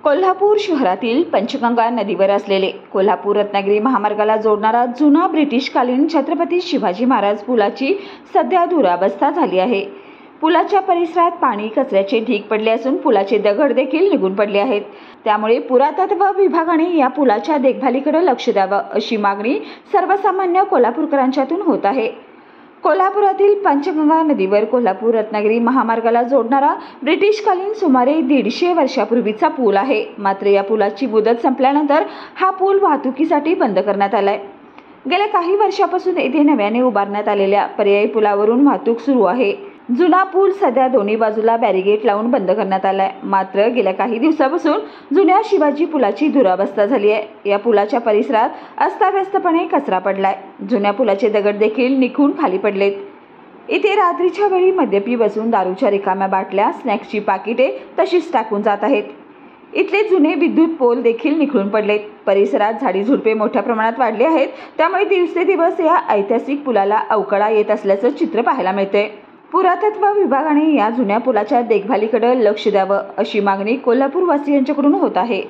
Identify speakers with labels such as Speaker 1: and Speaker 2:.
Speaker 1: कोल्हापूर शहरातील पंचगंगा नदीवर असलेले कोल्हापूर रत्नागिरी महामार्गाला जोडणारा जुना ब्रिटिशकालीन छत्रपती शिवाजी महाराज पुलाची सध्या दुरावस्था झाली आहे। पुलाच्या परिसरात पाणी कचऱ्याचे ढीग पडले असून पुलाचे दगड देखील निघून पडले आहेत। त्यामुळे पुरातत्व विभागाने या पुलाच्या देखभालीकडे लक्ष द्यावं अशी मागणी सर्वसामान्य कोल्हापूरकरांच्यातून होत आहे। कोल्हापुरातील पंचगंगा नदीवर कोल्हापूर रत्नागिरी महामार्गाला जोडणारा ब्रिटिशकालीन सुमारे 150 वर्षापूर्वीचा पूल आहे। मात्र या पुलाची मुदत संपल्यानंतर हा पूल वाहतुकीसाठी बंद करण्यात आलाय। गेल्या काही वर्षापासून येथे नव्याने उभारण्यात आलेल्या पर्यायी पुलावरून वाहतूक सुरू आहे। जुना पूल सध्या दोन्ही बाजूला बॅरिगेट लावून बंद करण्यात आलाय। मात्र गेल्या काही दिवसापासून जुन्या शिवाजी पुलाची दुरावस्था झाली आहे। या पुलाच्या परिसरात अस्ताव्यस्तपणे कचरा पडलाय। जुन्या पुलाचे दगड देखील निघून खाली पडलेत। इथे रात्रीच्या वेळी मद्यपी बसून दारूच्या रिकाम्या बाटल्या, स्नॅक्सची पाकिटे तशीच टाकून जात आहेत। इथले जुने विद्युत पोल देखील निखळून पडलेत। परिसरात झाडी झुडपे मोठ्या प्रमाणात वाढली आहेत। त्यामुळे दिवसेंदिवस या ऐतिहासिक पुलाला अवकळा येत असल्याचं चित्र पाहायला मिळते। पुरातत्व विभागाने या जुन्या पुलाच्या देखभालीकडे लक्ष द्यावं अशी मागणी कोल्हापूरवासियांच्याकडून होत आहे।